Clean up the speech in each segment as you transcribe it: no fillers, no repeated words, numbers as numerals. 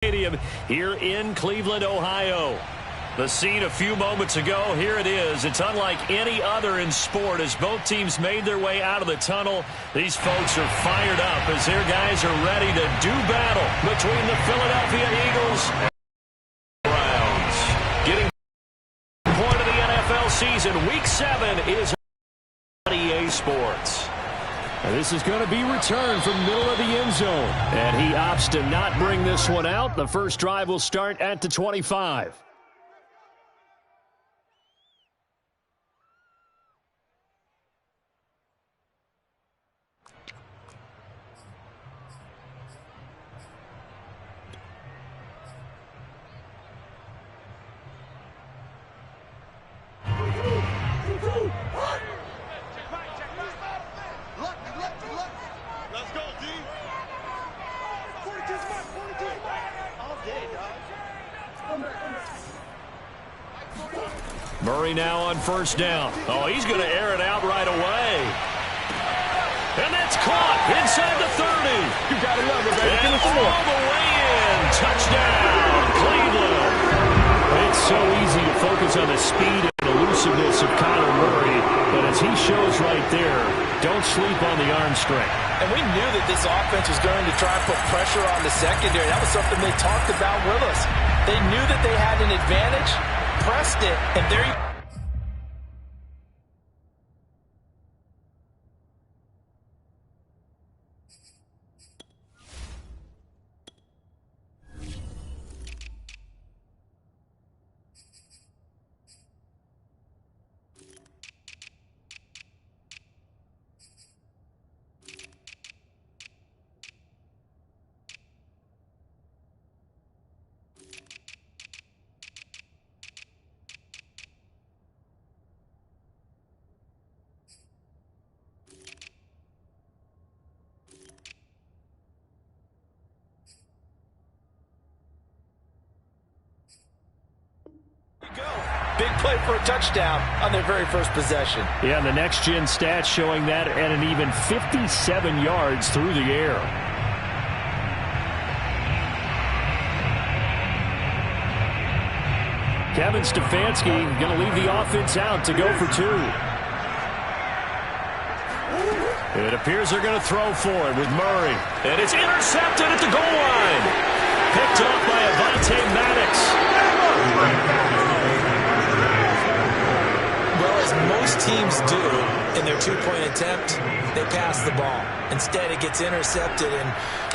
Stadium here in Cleveland, Ohio. The scene a few moments ago, here it is. It's unlike any other in sport as both teams made their way out of the tunnel. These folks are fired up as their guys are ready to do battle between the Philadelphia Eagles and the Browns. Getting point of the NFL season, Week 7 is on EA Sports. And this is going to be returned from middle of the end zone. And he opts to not bring this one out. The first drive will start at the 25. Murray now on first down. Oh, he's going to air it out right away. And that's caught inside the 30. You got to love it, baby. Give it some more. All the way in. Touchdown, Cleveland. It's so easy to focus on the speed and elusiveness of Kyler Murray, but as he shows right there, don't sleep on the arm strength. And we knew that this offense was going to try and put pressure on the secondary. That was something they talked about with us. They knew that they had an advantage, pressed it, and there you big play for a touchdown on their very first possession. Yeah, and the next-gen stats showing that at an even 57 yards through the air. Kevin Stefanski going to leave the offense out to go for two. It appears they're going to throw for it with Murray. And it's intercepted at the goal line. Picked off by Avonte Maddox. As most teams do in their two-point attempt, they pass the ball. Instead, it gets intercepted. And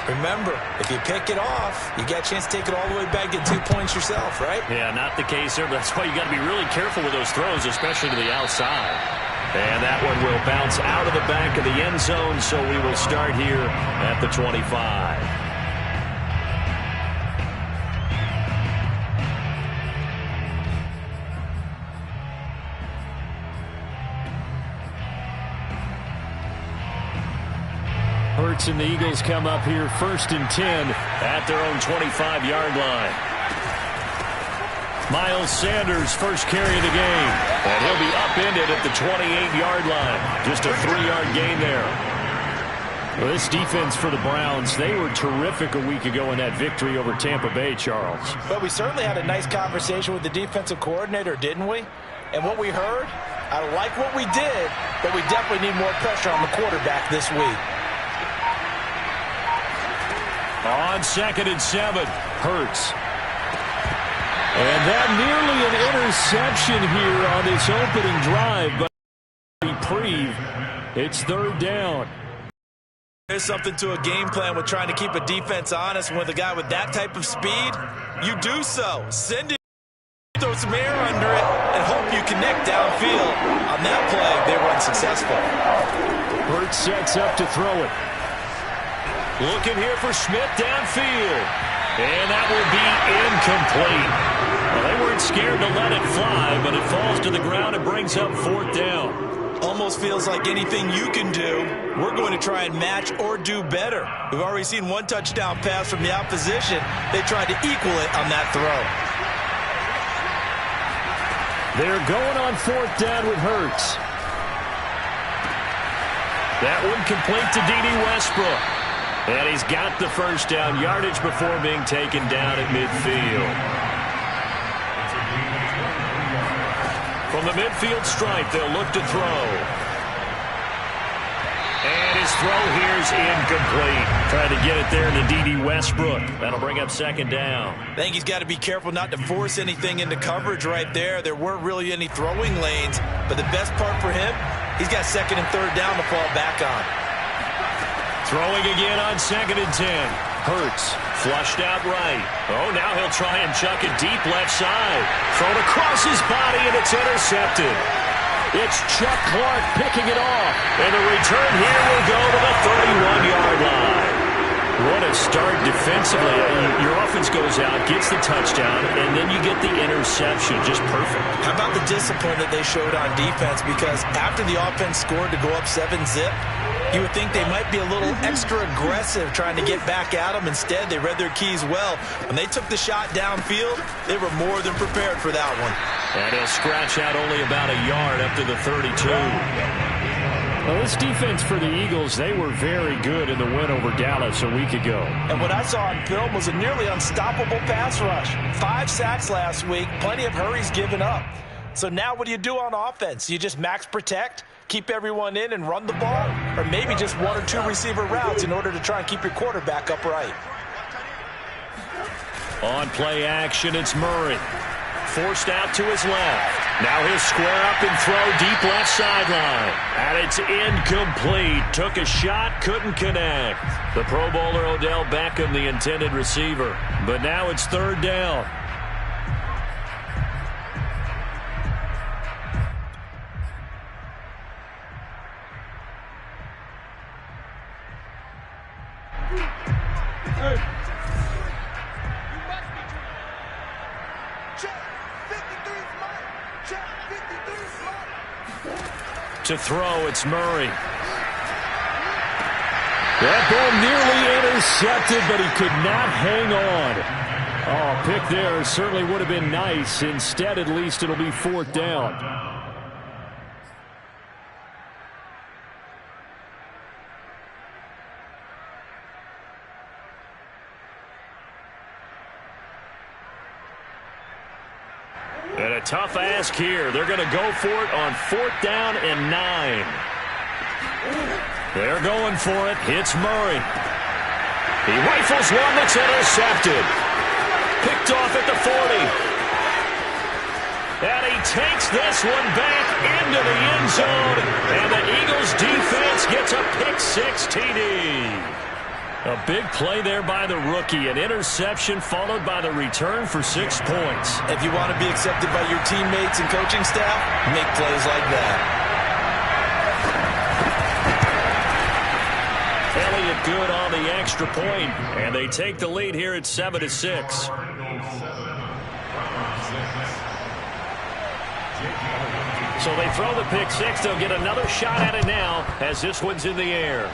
remember, if you pick it off, you get a chance to take it all the way back, get 2 points yourself, right? Yeah, not the case there. But that's why you got to be really careful with those throws, especially to the outside. And that one will bounce out of the back of the end zone, so we will start here at the 25. Hurts and the Eagles come up here 1st and 10 at their own 25-yard line. Miles Sanders first carry of the game, and he'll be upended at the 28-yard line. Just a 3-yard gain there. Well, this defense for the Browns, they were terrific a week ago in that victory over Tampa Bay, Charles. But we certainly had a nice conversation with the defensive coordinator, didn't we? And what we heard, I like what we did, but we definitely need more pressure on the quarterback this week. On 2nd and 7, Hurts. And that nearly an interception here on this opening drive, but reprieve. It's 3rd down. There's something to a game plan with trying to keep a defense honest. With a guy with that type of speed, you do so. Send it, throw some air under it, and hope you connect downfield. On that play, they were unsuccessful. Hurts sets up to throw it. Looking here for Smith downfield. And that will be incomplete. Well, they weren't scared to let it fly, but it falls to the ground and brings up 4th down. Almost feels like anything you can do, we're going to try and match or do better. We've already seen one touchdown pass from the opposition. They tried to equal it on that throw. They're going on 4th down with Hurts. That one complete to D.D. Westbrook. And he's got the first down yardage before being taken down at midfield. From the midfield stripe, they'll look to throw. And his throw here's incomplete. Trying to get it there to D.D. Westbrook. That'll bring up second down. I think he's got to be careful not to force anything into coverage right there. There weren't really any throwing lanes. But the best part for him, he's got second and third down to fall back on. Throwing again on 2nd and 10. Hurts, flushed out right. Oh, now he'll try and chuck it deep left side. Thrown across his body, and it's intercepted. It's Chuck Clark picking it off. And the return here will go to the 31-yard line. What a start defensively. Your offense goes out, gets the touchdown, and then you get the interception. Just perfect. How about the discipline that they showed on defense? Because after the offense scored to go up 7-zip, you would think they might be a little extra aggressive trying to get back at them. Instead, they read their keys well. When they took the shot downfield, they were more than prepared for that one. And he'll scratch out only about a yard up to the 32. Well, this defense for the Eagles, they were very good in the win over Dallas a week ago. And what I saw on film was a nearly unstoppable pass rush. 5 sacks last week, plenty of hurries given up. So now what do you do on offense? You just max protect, keep everyone in and run the ball, or maybe just 1 or 2 receiver routes in order to try and keep your quarterback upright. On play action, it's Murray. Forced out to his left. Now he'll square up and throw deep left sideline. And it's incomplete. Took a shot, couldn't connect. The Pro Bowler Odell Beckham, the intended receiver. But now it's 3rd down. To throw, it's Murray. That ball nearly intercepted, but he could not hang on. Oh, pick there certainly would have been nice. Instead, at least it'll be 4th down. And a tough ask here. They're going to go for it on 4th down and 9. They're going for it. It's Murray. He rifles one that's intercepted. Picked off at the 40. And he takes this one back into the end zone. And the Eagles defense gets a pick-6 TD. A big play there by the rookie. An interception followed by the return for 6 points. If you want to be accepted by your teammates and coaching staff, make plays like that. Elliott good on the extra point, and they take the lead here at 7-6. So they throw the pick-6. They'll get another shot at it now as this one's in the air.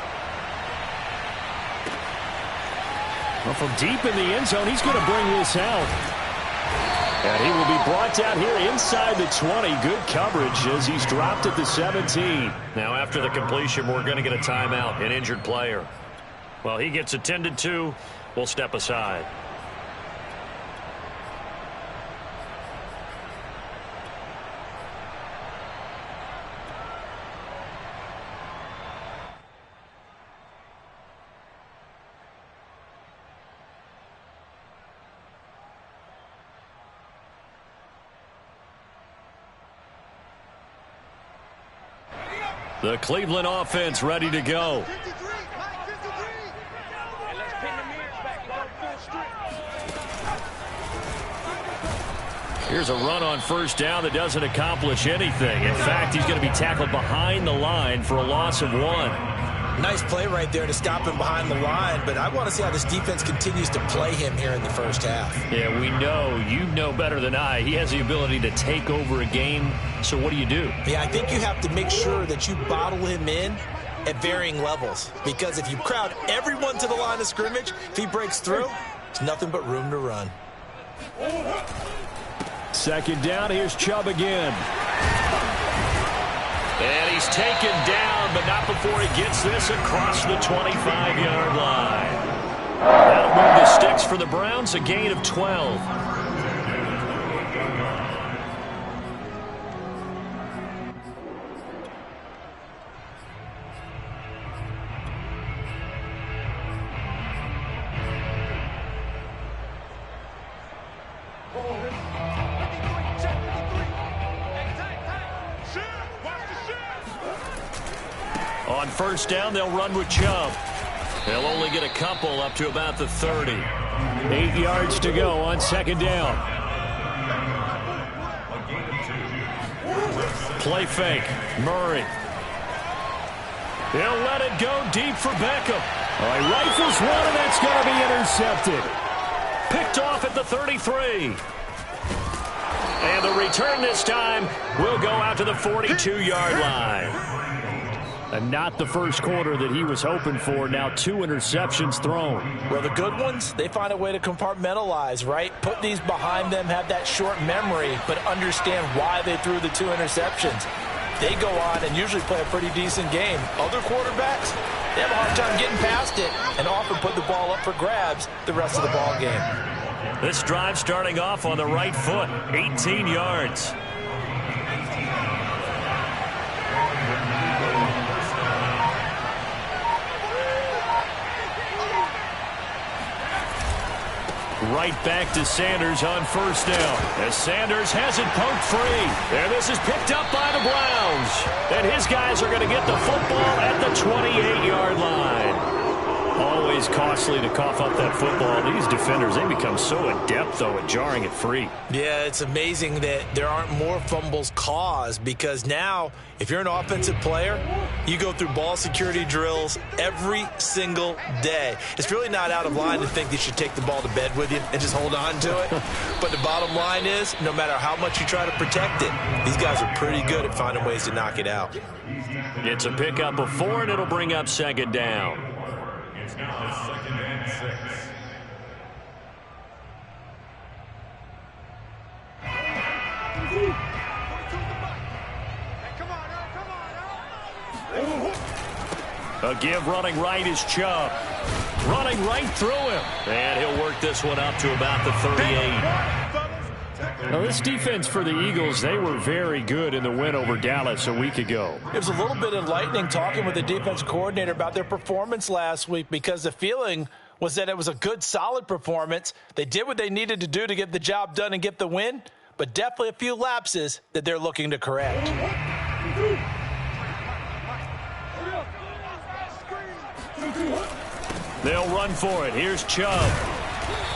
Well, from deep in the end zone, he's going to bring this out. And he will be brought down here inside the 20. Good coverage as he's dropped at the 17. Now, after the completion, we're going to get a timeout, an injured player. Well, he gets attended to. We'll step aside. The Cleveland offense ready to go. Here's a run on 1st down that doesn't accomplish anything. In fact, he's going to be tackled behind the line for a loss of 1. Nice play right there to stop him behind the line, but I want to see how this defense continues to play him here in the first half. Yeah, we know. You know better than I. He has the ability to take over a game, so what do you do? Yeah, I think you have to make sure that you bottle him in at varying levels, because if you crowd everyone to the line of scrimmage, if he breaks through, it's nothing but room to run. 2nd down, here's Chubb again. And he's taken down, but not before he gets this across the 25-yard line. That'll move the sticks for the Browns, a gain of 12. On first down, they'll run with Chubb. They'll only get a couple up to about the 30. 8 yards to go on second down. Play fake. Murray. He'll let it go deep for Beckham. He rifles one, and that's going to be intercepted. Picked off at the 33. And the return this time will go out to the 42-yard line. And not the first quarter that he was hoping for. Now 2 interceptions thrown. Well, the good ones, they find a way to compartmentalize, right? Put these behind them, have that short memory, but understand why they threw the 2 interceptions. They go on and usually play a pretty decent game. Other quarterbacks, they have a hard time getting past it and often put the ball up for grabs the rest of the ball game. This drive starting off on the right foot, 18 yards. Right back to Sanders on first down. As Sanders has it poked free. And this is picked up by the Browns. And his guys are going to get the football at the 28-yard line. Always costly to cough up that football. These defenders, they become so adept, though, at jarring it free. Yeah, it's amazing that there aren't more fumbles caused because now, if you're an offensive player, you go through ball security drills every single day. It's really not out of line to think you should take the ball to bed with you and just hold on to it. But the bottom line is, no matter how much you try to protect it, these guys are pretty good at finding ways to knock it out. It's a pickup of 4, and it'll bring up second down. It's now 2nd and 6. A give running right is Chubb. Running right through him. And he'll work this one up to about the 38. Now, this defense for the Eagles, they were very good in the win over Dallas a week ago. It was a little bit enlightening talking with the defense coordinator about their performance last week because the feeling was that it was a good, solid performance. They did what they needed to do to get the job done and get the win, but definitely a few lapses that they're looking to correct. They'll run for it. Here's Chubb.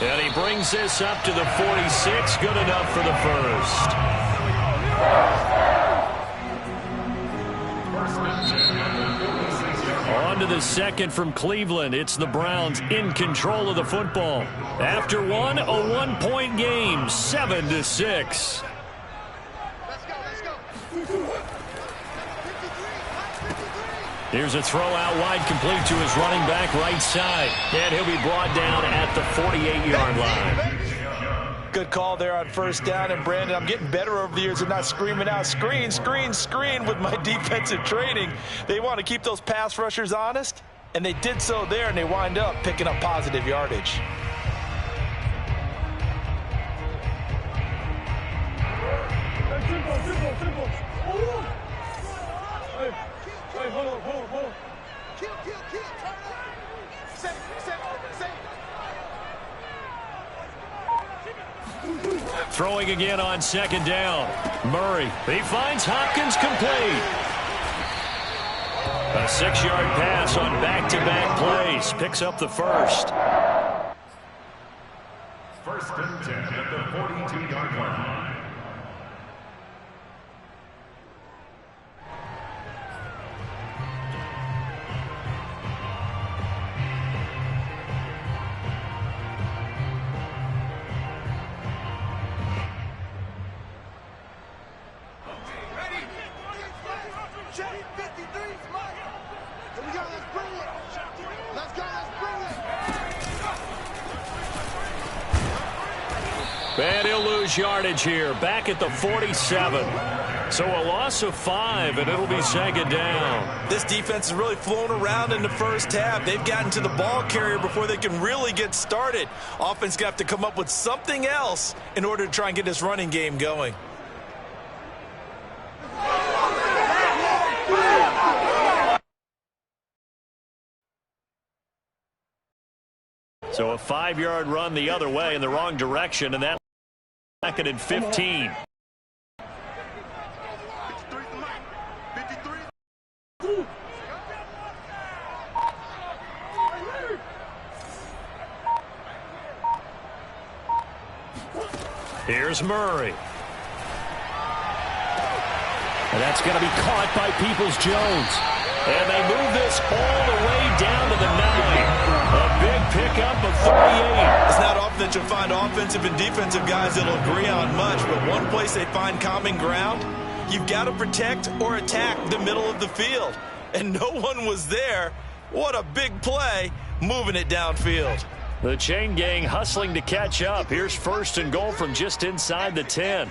And he brings this up to the 46. Good enough for the first. On to the second from Cleveland. It's the Browns in control of the football. After one, a 1-point game, 7-6. Here's a throw out wide, complete to his running back right side. And he'll be brought down at the 48-yard line. Good call there on first down. And, Brandon, I'm getting better over the years of not screaming out, screen, screen, screen with my defensive training. They want to keep those pass rushers honest, and they did so there, and they wind up picking up positive yardage. Throwing again on second down. Murray. He finds Hopkins complete. A 6-yard pass on back-to-back plays. Picks up the first. 1st and 10 at the 42-yard line. And he'll lose yardage here, back at the 47. So a loss of 5, and it'll be second down. This defense has really flown around in the first half. They've gotten to the ball carrier before they can really get started. Offense got to come up with something else in order to try and get this running game going. So a 5-yard run the other way in the wrong direction, and that second and 15. Here's Murray. And that's going to be caught by Peoples-Jones. And they move this all the way down to the 9. A big pickup of 38. It's not often that you'll find offensive and defensive guys that'll agree on much, but one place they find common ground, you've got to protect or attack the middle of the field. And no one was there. What a big play, moving it downfield. The chain gang hustling to catch up. Here's first and goal from just inside the 10.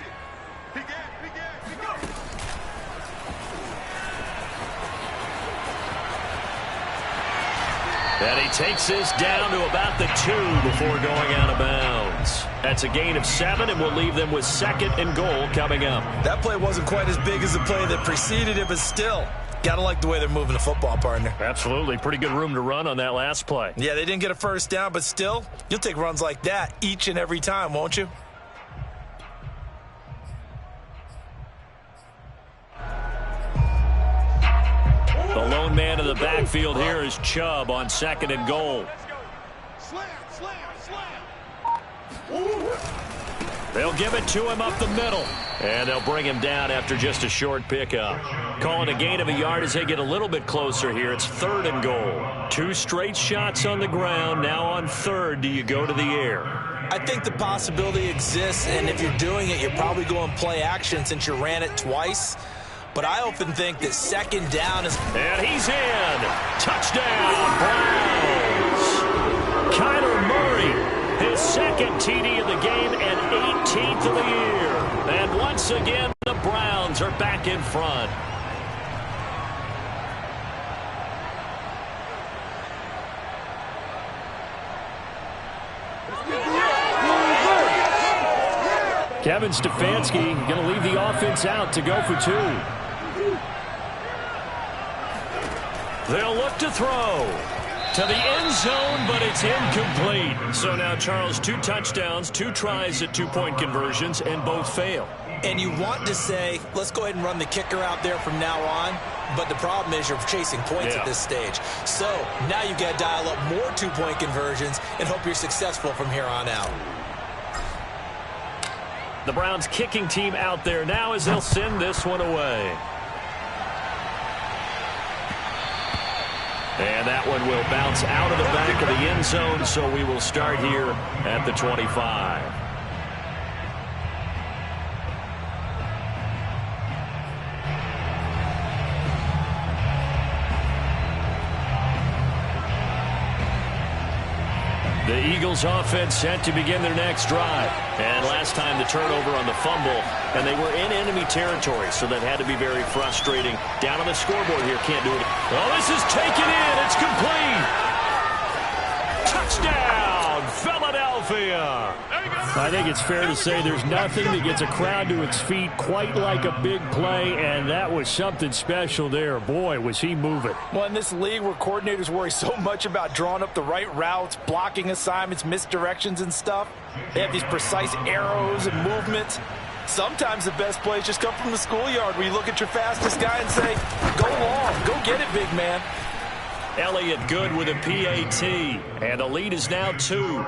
And he takes this down to about the 2 before going out of bounds. That's a gain of 7, and we'll leave them with second and goal coming up. That play wasn't quite as big as the play that preceded it, but still, got to like the way they're moving the football, partner. Absolutely. Pretty good room to run on that last play. Yeah, they didn't get a first down, but still, you'll take runs like that each and every time, won't you? The lone man in the backfield here is Chubb on second and goal. They'll give it to him up the middle. And they'll bring him down after just a short pickup. Calling a gain of a yard as they get a little bit closer here. It's third and goal. 2 straight shots on the ground. Now on third, do you go to the air? I think the possibility exists, and if you're doing it, you're probably going play action since you ran it twice. But I often think that second down is... And he's in. Touchdown, Browns. Kyler Murray, his second TD of the game and 18th of the year. And once again, the Browns are back in front. Kevin Stefanski going to leave the offense out to go for 2. They'll look to throw to the end zone, but it's incomplete. So now, Charles, 2 touchdowns, 2 tries at 2-point conversions, and both fail. And you want to say, let's go ahead and run the kicker out there from now on. But the problem is you're chasing points at this stage. So now you've got to dial up more 2-point conversions and hope you're successful from here on out. The Browns kicking team out there now as they'll send this one away. And that one will bounce out of the back of the end zone, so we will start here at the 25. The Eagles offense set to begin their next drive. And last time the turnover on the fumble, and they were in enemy territory, so that had to be very frustrating. Down on the scoreboard here, can't do it. Oh, this is taken in. It's complete. Touchdown, Philadelphia. I think it's fair to say there's nothing that gets a crowd to its feet quite like a big play, and that was something special there. Boy, was he moving. Well, in this league where coordinators worry so much about drawing up the right routes, blocking assignments, misdirections and stuff, they have these precise arrows and movements. Sometimes the best plays just come from the schoolyard where you look at your fastest guy and say, go long, go get it, big man. Elliott good with a PAT, and the lead is now 2.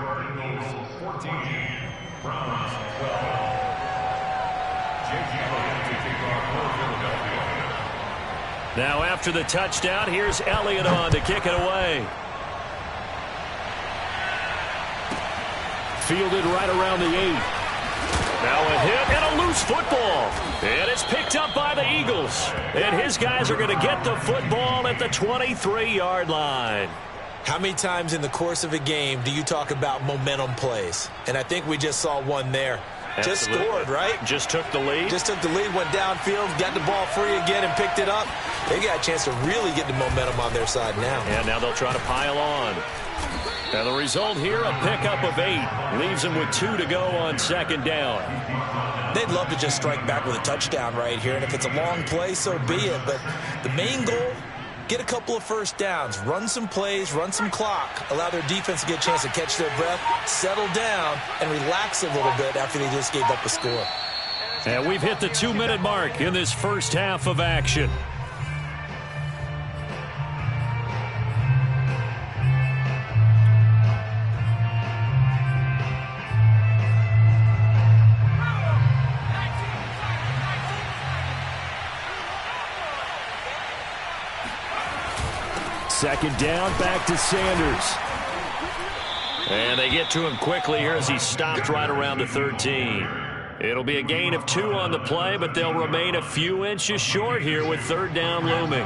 Now after the touchdown, here's Elliott on to kick it away. Fielded right around the 8. Now a hit and a loose football. And it's picked up by the Eagles. And his guys are going to get the football at the 23-yard line. How many times in the course of a game do you talk about momentum plays? And I think we just saw one there. Just scored, right? Just took the lead. Just took the lead, went downfield, got the ball free again, and picked it up. They got a chance to really get the momentum on their side now. And now they'll try to pile on. And the result here, a pickup of 8. Leaves them with 2 to go on second down. They'd love to just strike back with a touchdown right here. And if it's a long play, so be it. But the main goal, get a couple of first downs, run some plays, run some clock, allow their defense to get a chance to catch their breath, settle down, and relax a little bit after they just gave up a score. And we've hit the 2-minute mark in this first half of action. Second down, back to Sanders. And they get to him quickly here as he stopped right around the 13. It'll be a gain of 2 on the play, but they'll remain a few inches short here with third down looming.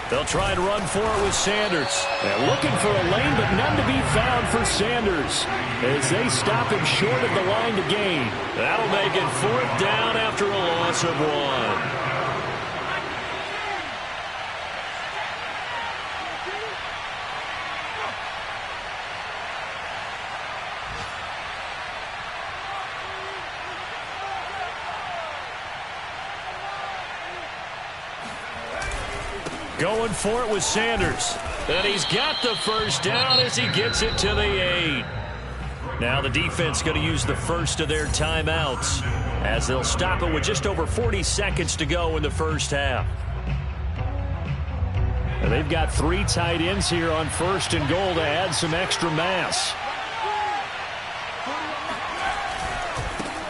They'll try and run for it with Sanders. And looking for a lane, but none to be found for Sanders as they stop him short of the line to gain. That'll make it fourth down after a loss of 1. Going for it with Sanders. And he's got the first down as he gets it to the 8. Now the defense going to use the first of their timeouts as they'll stop it with just over 40 seconds to go in the first half. And they've got 3 tight ends here on first and goal to add some extra mass.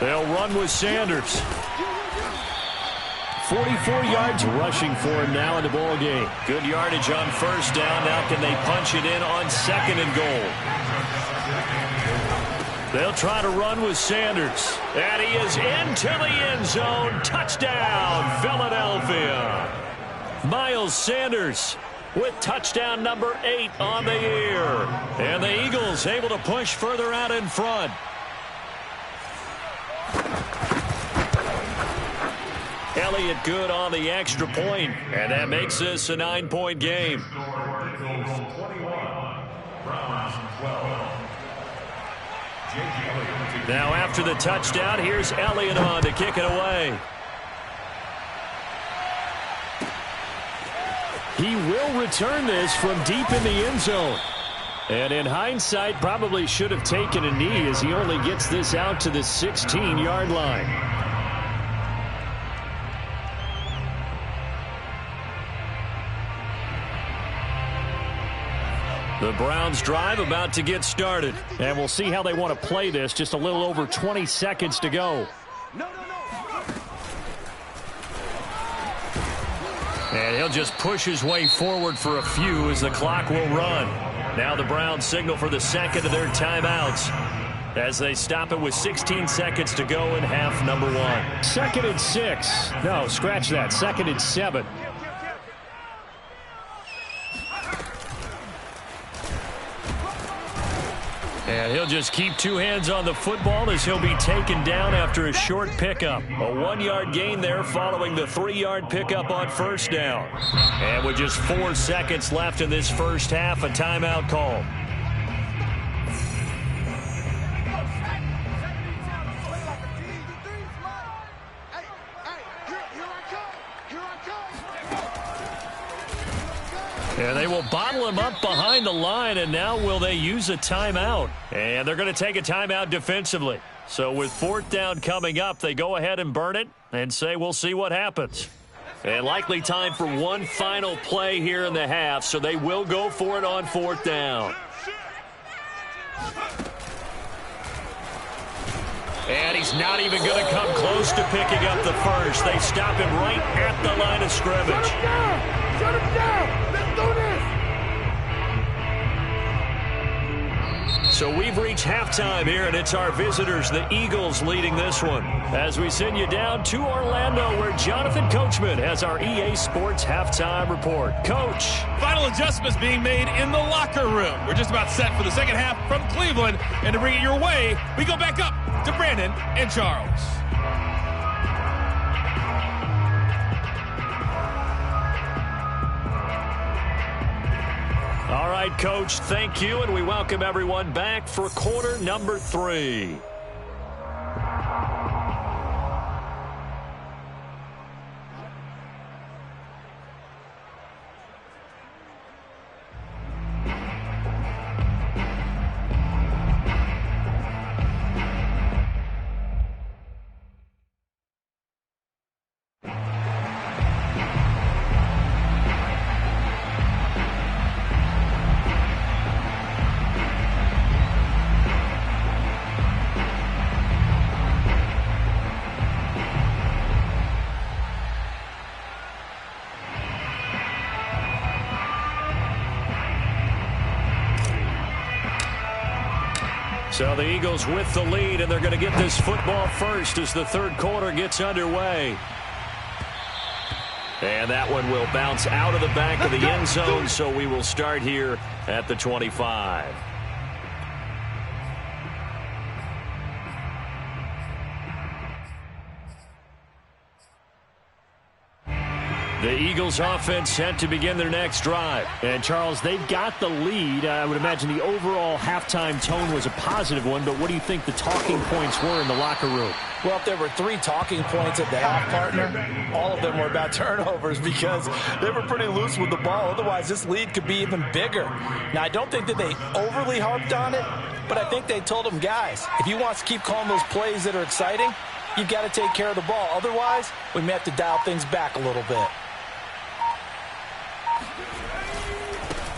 They'll run with Sanders. 44 yards rushing for him now in the ball game. Good yardage on first down. Now can they punch it in on second and goal? They'll try to run with Sanders. And he is into the end zone. Touchdown, Philadelphia. Miles Sanders with touchdown number 8 on the year. And the Eagles able to push further out in front. Elliott good on the extra point, and that makes this a 9-point game. Now after the touchdown, here's Elliott on to kick it away. He will return this from deep in the end zone. And in hindsight, probably should have taken a knee as he only gets this out to the 16-yard line. The Browns drive about to get started. And we'll see how they want to play this. Just a little over 20 seconds to go. And he'll just push his way forward for a few as the clock will run. Now the Browns signal for the second of their timeouts as they stop it with 16 seconds to go in half number 1. 2nd and 6. No, scratch that. 2nd and 7. And he'll just keep 2 hands on the football as he'll be taken down after a short pickup. A 1-yard gain there following the 3-yard pickup on first down. And with just 4 seconds left in this first half, a timeout call. And they will bottle him up behind the line, and now will they use a timeout? And they're going to take a timeout defensively. So with 4th down coming up, they go ahead and burn it and say we'll see what happens. And likely time for one final play here in the half, so they will go for it on 4th down. And he's not even going to come close to picking up the first. They stop him right at the line of scrimmage. Shut him down! Shut him down! Let's do this! So we've reached halftime here, and it's our visitors, the Eagles, leading this one. As we send you down to Orlando, where Jonathan Coachman has our EA Sports halftime report. Coach. Final adjustments being made in the locker room. We're just about set for the second half from Cleveland. And to bring it your way, we go back up to Brandon and Charles. All right, Coach, thank you, and we welcome everyone back for quarter number 3. So the Eagles with the lead, and they're going to get this football first as the third quarter gets underway. And that one will bounce out of the back of the end zone, so we will start here at the 25. The Eagles offense set to begin their next drive. And, Charles, they've got the lead. I would imagine the overall halftime tone was a positive one, but what do you think the talking points were in the locker room? Well, if there were 3 talking points at the half, partner, all of them were about turnovers because they were pretty loose with the ball. Otherwise, this lead could be even bigger. Now, I don't think that they overly harped on it, but I think they told them, guys, if you want to keep calling those plays that are exciting, you've got to take care of the ball. Otherwise, we may have to dial things back a little bit.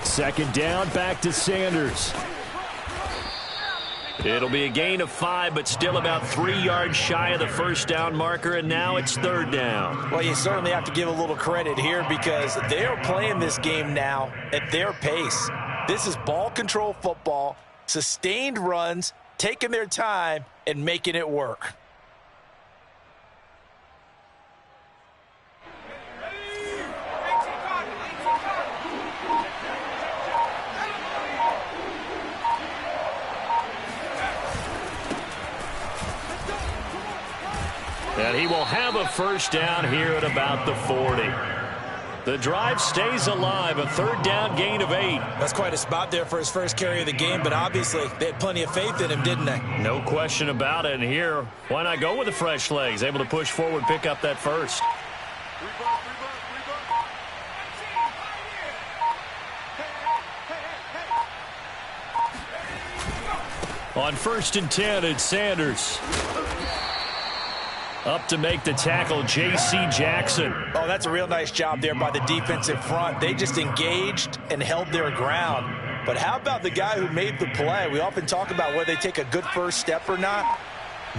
Second down, back to Sanders. It'll be a gain of 5, but still about 3 yards shy of the first down marker, and now it's third down. Well, you certainly have to give a little credit here because they are playing this game now at their pace. This is ball control football, sustained runs, taking their time, and making it work. And he will have a first down here at about the 40. The drive stays alive, a third down gain of 8. That's quite a spot there for his first carry of the game, but obviously they had plenty of faith in him, didn't they? No question about it. And here, why not go with the fresh legs? Able to push forward, pick up that first. On 1st and 10, it's Sanders. Up to make the tackle, J.C. Jackson. Oh, that's a real nice job there by the defensive front. They just engaged and held their ground. But how about the guy who made the play? We often talk about whether they take a good first step or not.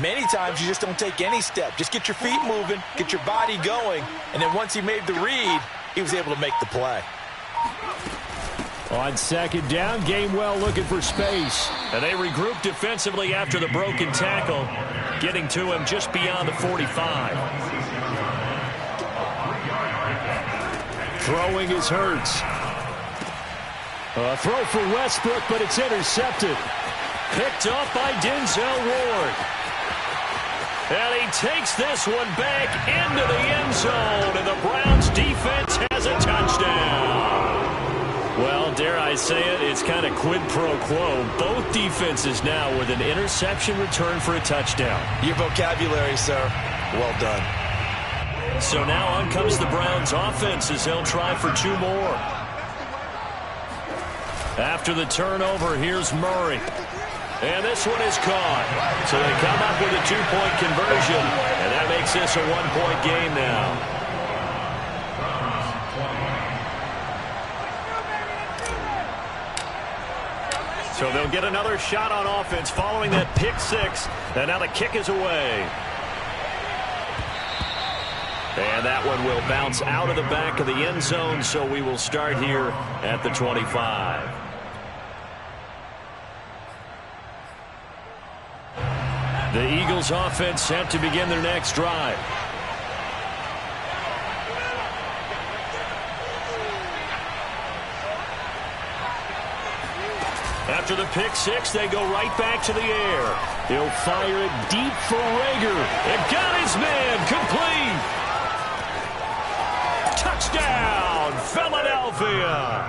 Many times you just don't take any step. Just get your feet moving, get your body going, and then once he made the read, he was able to make the play. On second down, Gainwell looking for space. And they regroup defensively after the broken tackle, getting to him just beyond the 45. Throwing is Hurts. A throw for Westbrook, but it's intercepted. Picked up by Denzel Ward. And he takes this one back into the end zone, and the Browns defense has a touchdown. Well, dare I say it, it's kind of quid pro quo. Both defenses now with an interception return for a touchdown. Your vocabulary, sir. Well done. So now on comes the Browns offense as they'll try for 2 more. After the turnover, here's Murray. And this one is caught. So they come up with a 2-point conversion, and that makes this a 1-point game now. So they'll get another shot on offense following that pick 6, and now the kick is away. And that one will bounce out of the back of the end zone, so we will start here at the 25. The Eagles offense set to begin their next drive. After the pick six, they go right back to the air. He'll fire it deep for Rager. It got his man complete. Touchdown, Philadelphia.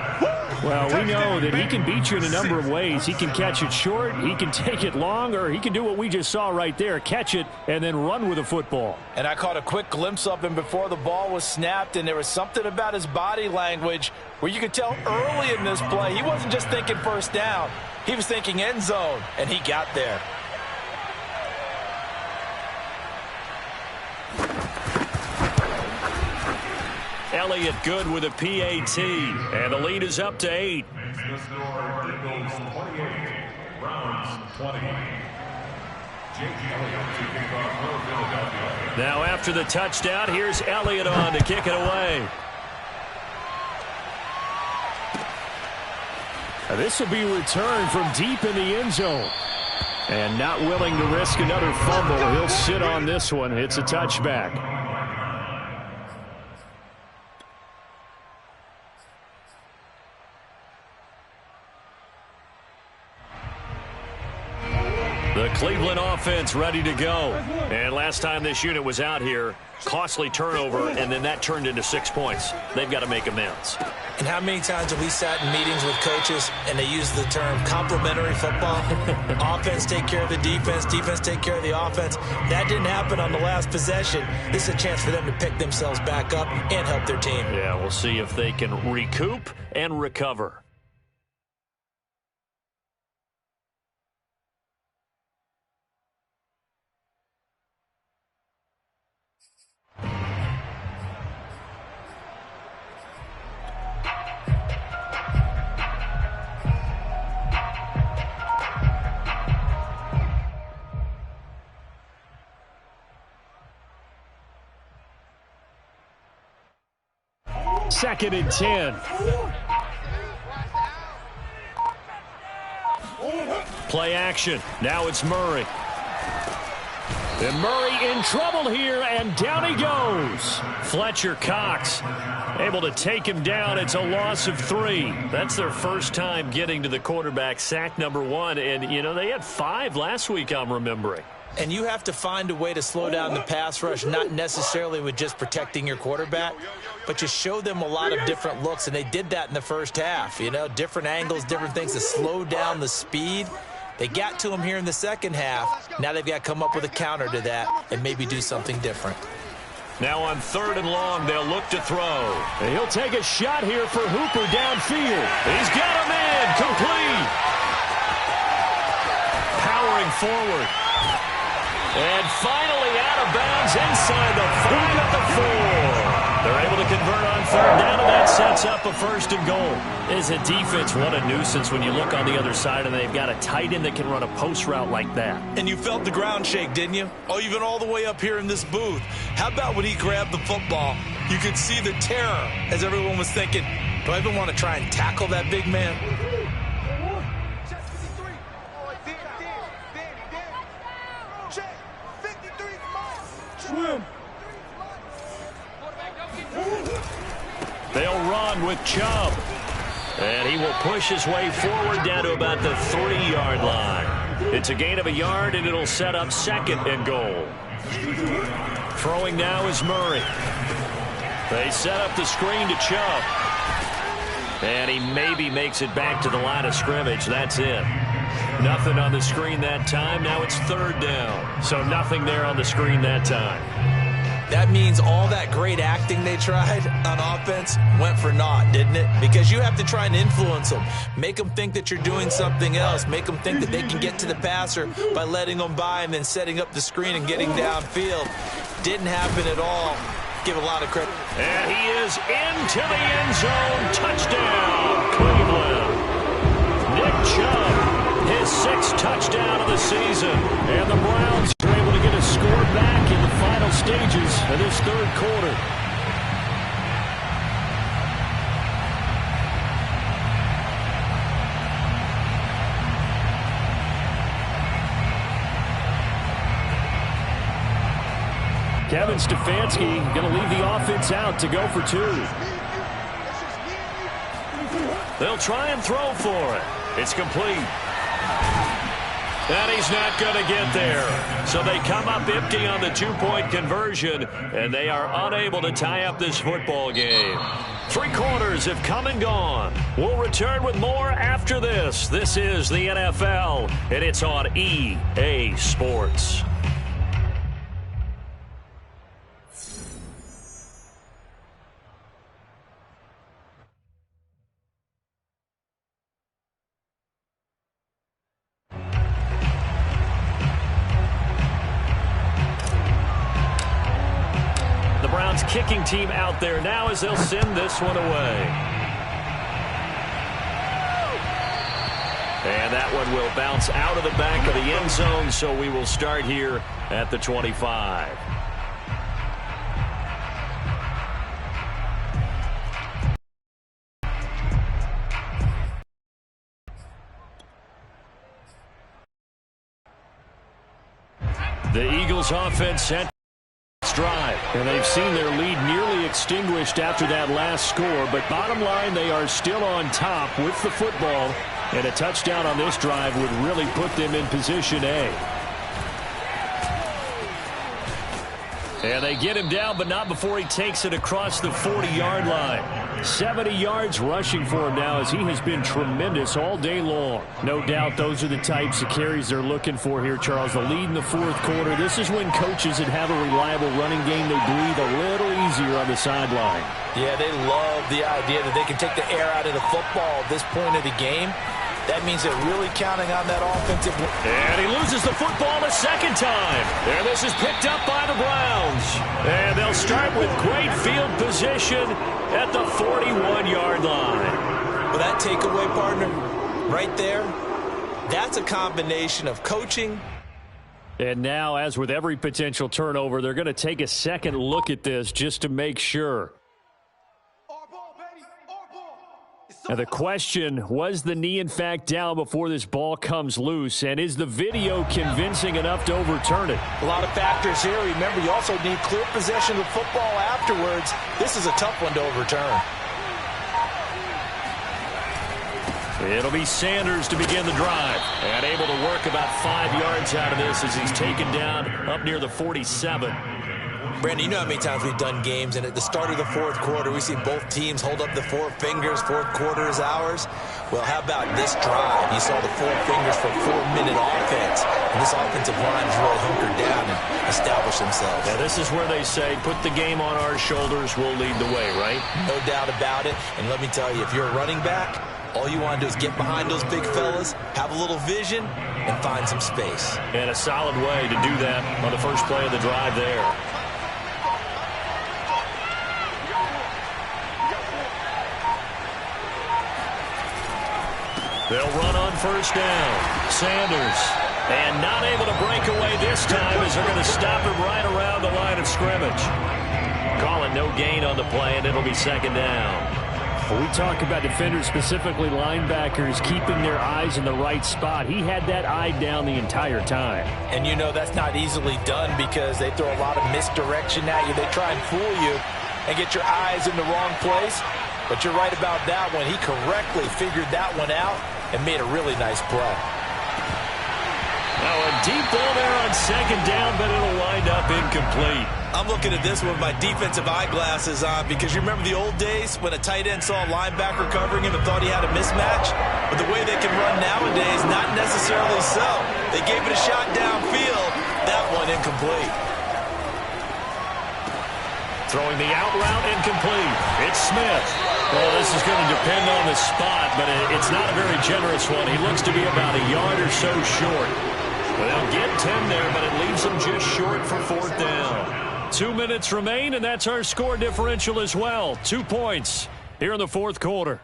Well, we know that he can beat you in a number of ways. He can catch it short, he can take it long, or he can do what we just saw right there, catch it and then run with the football. And I caught a quick glimpse of him before the ball was snapped, and there was something about his body language where you could tell early in this play he wasn't just thinking first down. He was thinking end zone, and he got there. Elliott good with a PAT, and the lead is up to 8. The score, Eagles 28, Browns 20. Jake Elliott to kick off for Philadelphia. Now after the touchdown, here's Elliott on to kick it away. This will be returned from deep in the end zone. And not willing to risk another fumble, he'll sit on this one. It's a touchback. The Cleveland offense ready to go. And last time this unit was out here, costly turnover, and then that turned into 6 points. They've got to make amends. And how many times have we sat in meetings with coaches and they use the term complementary football? Offense take care of the defense, defense take care of the offense. That didn't happen on the last possession. This is a chance for them to pick themselves back up and help their team. Yeah, we'll see if they can recoup and recover. Second and 10. Play action. Now it's Murray. And Murray in trouble here, and down he goes. Fletcher Cox able to take him down. It's a loss of 3. That's their first time getting to the quarterback, sack number 1. And, you know, they had 5 last week, I'm remembering. And you have to find a way to slow down the pass rush, not necessarily with just protecting your quarterback, but just show them a lot of different looks, and they did that in the first half. You know, different angles, different things to slow down the speed. They got to him here in the second half. Now they've got to come up with a counter to that and maybe do something different. Now on 3rd and long, they'll look to throw. And he'll take a shot here for Hooper downfield. He's got him in, complete. Powering forward. And finally out of bounds inside the 5 at the 4. They're able to convert on 3rd down, and that sets up a 1st and goal. As a defense, what a nuisance when you look on the other side and they've got a tight end that can run a post route like that. And you felt the ground shake, didn't you? Oh, you've been all the way up here in this booth. How about when he grabbed the football? You could see the terror as everyone was thinking, do I even want to try and tackle that big man? They'll run with Chubb. And he will push his way forward down to about the 3-yard line. It's a gain of a yard, and it'll set up 2nd and goal. Throwing now is Murray. They set up the screen to Chubb. And he maybe makes it back to the line of scrimmage. That's it. Nothing on the screen that time. Now it's 3rd down. So nothing there on the screen that time. That means all that great acting they tried on offense went for naught, didn't it? Because you have to try and influence them. Make them think that you're doing something else. Make them think that they can get to the passer by letting them by and then setting up the screen and getting downfield. Didn't happen at all. Give a lot of credit. And he is into the end zone. Touchdown, Cleveland. Nick Chubb, his 6th touchdown of the season. And the Browns are able to get a score back in the final stages of this 3rd quarter. Kevin Stefanski going to leave the offense out to go for 2. They'll try and throw for it. It's complete. And he's not going to get there. So they come up empty on the 2-point conversion, and they are unable to tie up this football game. 3 quarters have come and gone. We'll return with more after this. This is the NFL, and it's on EA Sports. Kicking team out there now as they'll send this one away. And that one will bounce out of the back of the end zone, so we will start here at the 25. The Eagles offense set drive, and they've seen their lead nearly extinguished after that last score, but bottom line, they are still on top with the football, and a touchdown on this drive would really put them in position A. And they get him down, but not before he takes it across the 40-yard line. 70 yards rushing for him now as he has been tremendous all day long. No doubt those are the types of carries they're looking for here, Charles. The lead in the 4th quarter. This is when coaches that have a reliable running game, they breathe a little easier on the sideline. Yeah, they love the idea that they can take the air out of the football at this point of the game. That means they're really counting on that offensive. And he loses the football a second time. And this is picked up by the Browns. And they'll start with great field position at the 41-yard line. Well, that takeaway, partner, right there, that's a combination of coaching. And now, as with every potential turnover, they're going to take a second look at this just to make sure. Now the question, was the knee in fact down before this ball comes loose, and is the video convincing enough to overturn it? A lot of factors here. Remember, you also need clear possession of football afterwards. This is a tough one to overturn. It'll be Sanders to begin the drive, and able to work about 5 yards out of this as he's taken down up near the 47. Brandon, you know how many times we've done games, and at the start of the 4th quarter, we see both teams hold up the 4 fingers, 4th quarter is ours. Well, how about this drive? You saw the 4 fingers for 4-minute offense, and this offensive line has really hunkered down and established themselves. Yeah, this is where they say, put the game on our shoulders, we'll lead the way, right? No doubt about it, and let me tell you, if you're a running back, all you want to do is get behind those big fellas, have a little vision, and find some space. And a solid way to do that on the first play of the drive there. They'll run on first down. Sanders. And not able to break away this time as they're going to stop him right around the line of scrimmage. Calling no gain on the play, and it'll be second down. We talk about defenders, specifically linebackers, keeping their eyes in the right spot. He had that eye down the entire time. And you know that's not easily done because they throw a lot of misdirection at you. They try and fool you and get your eyes in the wrong place. But you're right about that one. He correctly figured that one out and made a really nice play. Now a deep ball there on second down, but it'll wind up incomplete. I'm looking at this with my defensive eyeglasses on because you remember the old days when a tight end saw a linebacker covering him and thought he had a mismatch? But the way they can run nowadays, not necessarily so. They gave it a shot downfield. That one incomplete. Throwing the out route incomplete. It's Smith. Well, this is going to depend on the spot, but it's not a very generous one. He looks to be about a yard or so short. They'll get 10 there, but it leaves them just short for fourth down. 2 minutes remain, and that's our score differential as well. 2 points here in the fourth quarter.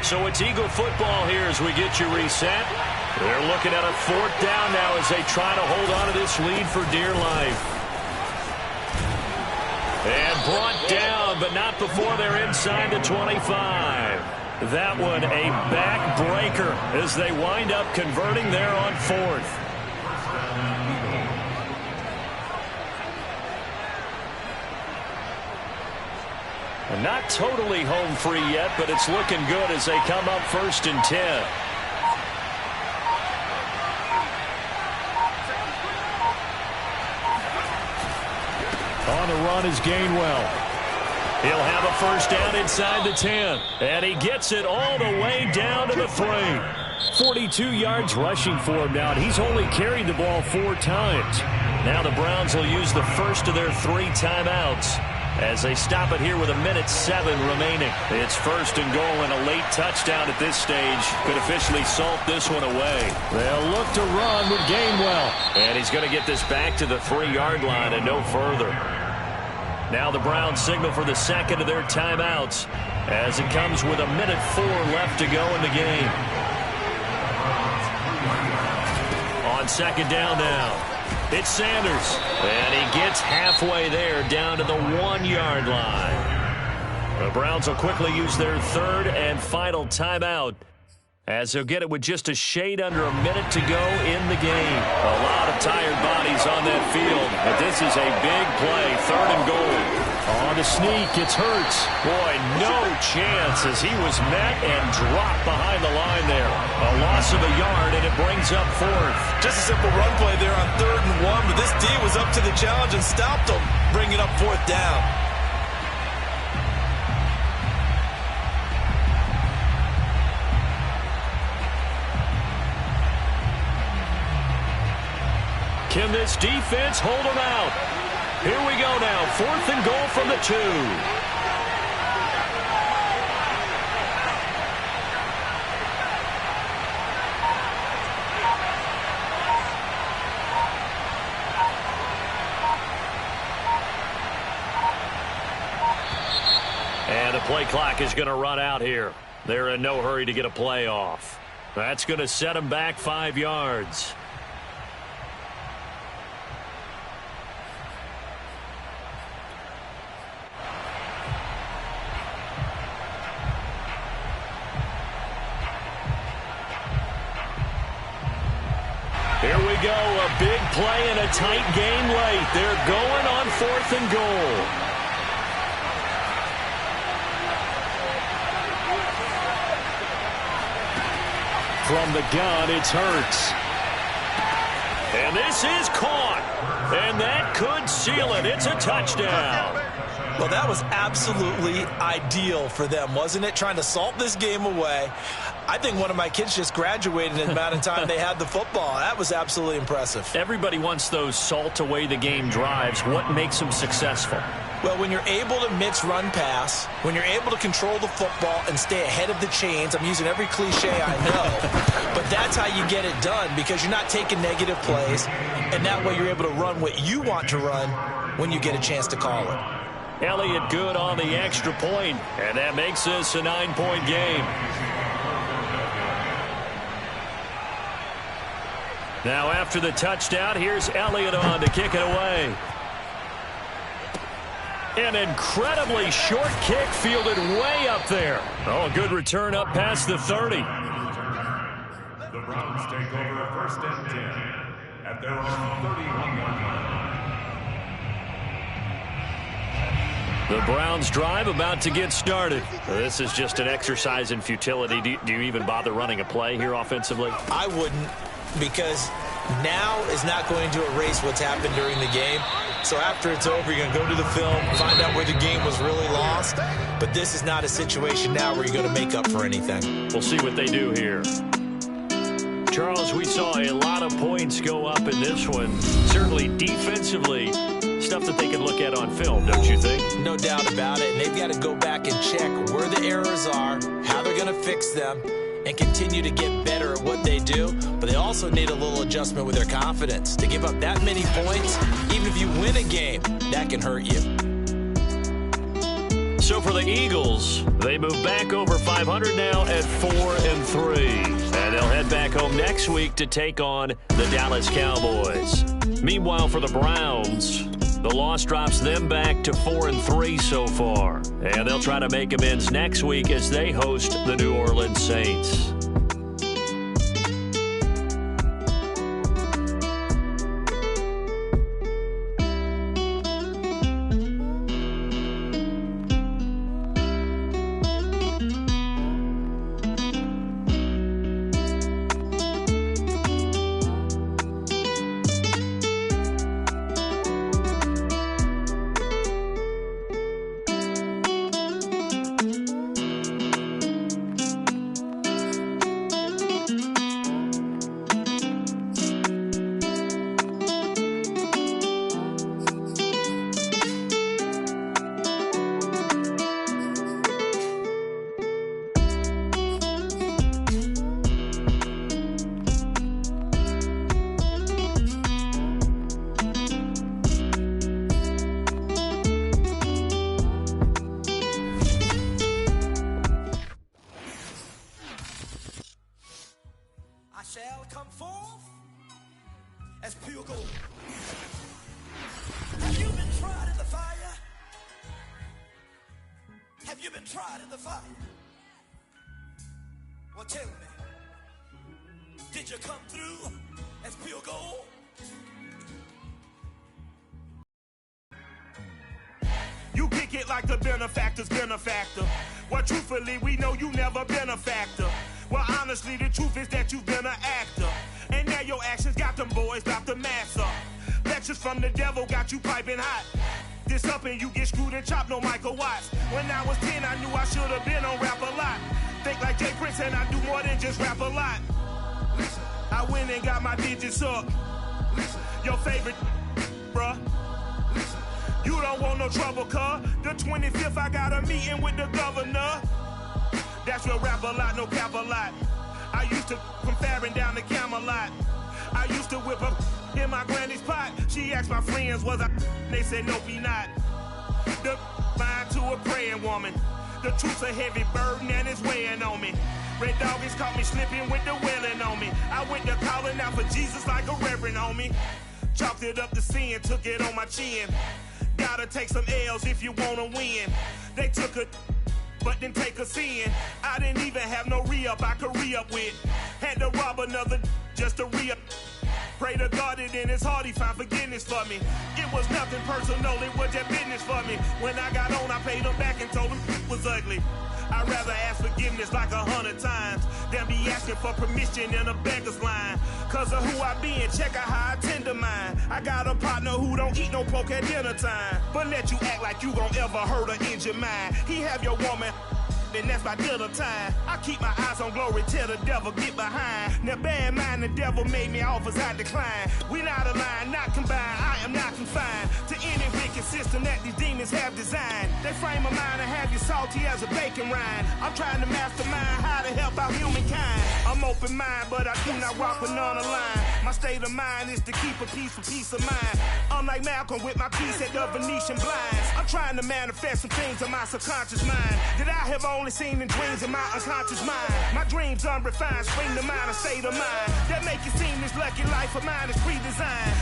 So it's Eagle football here as we get you reset. They're looking at a fourth down now as they try to hold on to this lead for dear life. And brought down, but not before they're inside the 25. That one a backbreaker as they wind up converting there on 4th. And not totally home free yet, but it's looking good as they come up 1st and 10. On the run is Gainwell. He'll have a first down inside the 10. And he gets it all the way down to the 3. 42 yards rushing for him now, and he's only carried the ball 4 times. Now the Browns will use the first of their 3 timeouts as they stop it here with 1:07 remaining. It's 1st and goal, and a late touchdown at this stage could officially salt this one away. They'll look to run with Gainwell. And he's going to get this back to the 3-yard line and no further. Now the Browns signal for the second of their timeouts as it comes with 1:04 left to go in the game. On 2nd down now, it's Sanders. And he gets halfway there down to the 1-yard line. The Browns will quickly use their 3rd and final timeout as they'll get it with just a shade under a minute to go in the game. A lot of tired bodies on that field, but this is a big play, 3rd and goal. On the sneak, it's Hurts. Boy, no chance as he was met and dropped behind the line there. A loss of a yard, and it brings up 4th. Just a simple run play there on 3rd and 1, but this D was up to the challenge and stopped him, bringing up 4th down. Can this defense hold them out? Here we go now. 4th and goal from the 2. And the play clock is going to run out here. They're in no hurry to get a play off. That's going to set them back 5 yards. Here we go, a big play and a tight game late. They're going on 4th and goal. From the gun, it's Hurts. And this is caught. And that could seal it. It's a touchdown. Well, that was absolutely ideal for them, wasn't it? Trying to salt this game away. I think one of my kids just graduated in the amount of time they had the football. That was absolutely impressive. Everybody wants those salt-away-the-game drives. What makes them successful? Well, when you're able to mix run pass, when you're able to control the football and stay ahead of the chains, I'm using every cliche I know, but that's how you get it done because you're not taking negative plays, and that way you're able to run what you want to run when you get a chance to call it. Elliott good on the extra point, and that makes this a 9-point game. Now after the touchdown, here's Elliott on to kick it away. An incredibly short kick fielded way up there. Oh, a good return up past the 30. The Browns take over 1st and 10 at their own 31-yard line. The Browns drive about to get started. This is just an exercise in futility. Do you even bother running a play here offensively? I wouldn't, because now is not going to erase what's happened during the game. So after it's over, you're going to go to the film, find out where the game was really lost. But this is not a situation now where you're going to make up for anything. We'll see what they do here. Charles, we saw a lot of points go up in this one. Certainly defensively, stuff that they can look at on film, don't you think? No doubt about it. And they've got to go back and check where the errors are, how they're going to fix them, and continue to get better at what they do. But they also need a little adjustment with their confidence. To give up that many points, even if you win a game, that can hurt you. So for the Eagles, they move back over 500 now at 4-3. And they'll head back home next week to take on the Dallas Cowboys. Meanwhile, for the Browns, The loss drops them back to 4-3 so far. And they'll try to make amends next week as they host the New Orleans Saints. Shall come forth as pure gold. Have you been tried in the fire? Have you been tried in the fire? Well, tell me, did you come through as pure gold? You kick it like the benefactor's benefactor. Well, truthfully, we know you never been a factor. Well, honestly, the truth is that you've been an actor. And now your actions got them boys drop the mask up. Lectures from the devil got you piping hot. This up and you get screwed and chopped, no Michael Watts. When I was 10, I knew I should have been on rap a lot. Think like Jay Prince and I do more than just rap a lot. I went and got my digits up. Your favorite, bruh. You don't want no trouble, cuz. The 25th, I got a meeting with the governor. That's real rap a lot, no cap a lot. I used to from Farron down to Camelot. I used to whip up in my granny's pot. She asked my friends, was I? They said, nope, he not. The mind to a praying woman. The truth's a heavy burden and it's weighing on me. Red Doggies caught me slipping with the wailing on me. I went to calling out for Jesus like a reverend on me. Chalked it up to sin, took it on my chin. Gotta take some L's if you wanna win. They took a but didn't take us in. I didn't even have no re-up I could re-up with. Had to rob another just to re-up. Pray to God that in his heart he found forgiveness for me. It was nothing personal, it was just business for me. When I got on, I paid him back and told him it was ugly. I'd rather ask forgiveness like 100 times than be asking for permission in a beggar's line. Cause of who I be and check out how I tend to mine. I got a partner who don't eat no pork at dinner time, but let you act like you gon' ever hurt or injure mine. He have your woman, and that's my dinner time. I keep my eyes on glory till the devil get behind. Now bear in mind the devil made me offers I decline. We not aligned, not combined, I am not confined to any wicked system that these demons have designed. They frame a mind and have you salty as a bacon rind. I'm trying to mastermind how to help out humankind. I'm open mind, but I do not rock with none line. My state of mind is to keep a peace of mind. I'm like Malcolm with my piece at the Venetian blinds. I'm trying to manifest some things in my subconscious mind that I have only seen in dreams in my unconscious mind. My dreams unrefined, spring to mind, a state of mind that make it seem this lucky life of mine is pre-designed.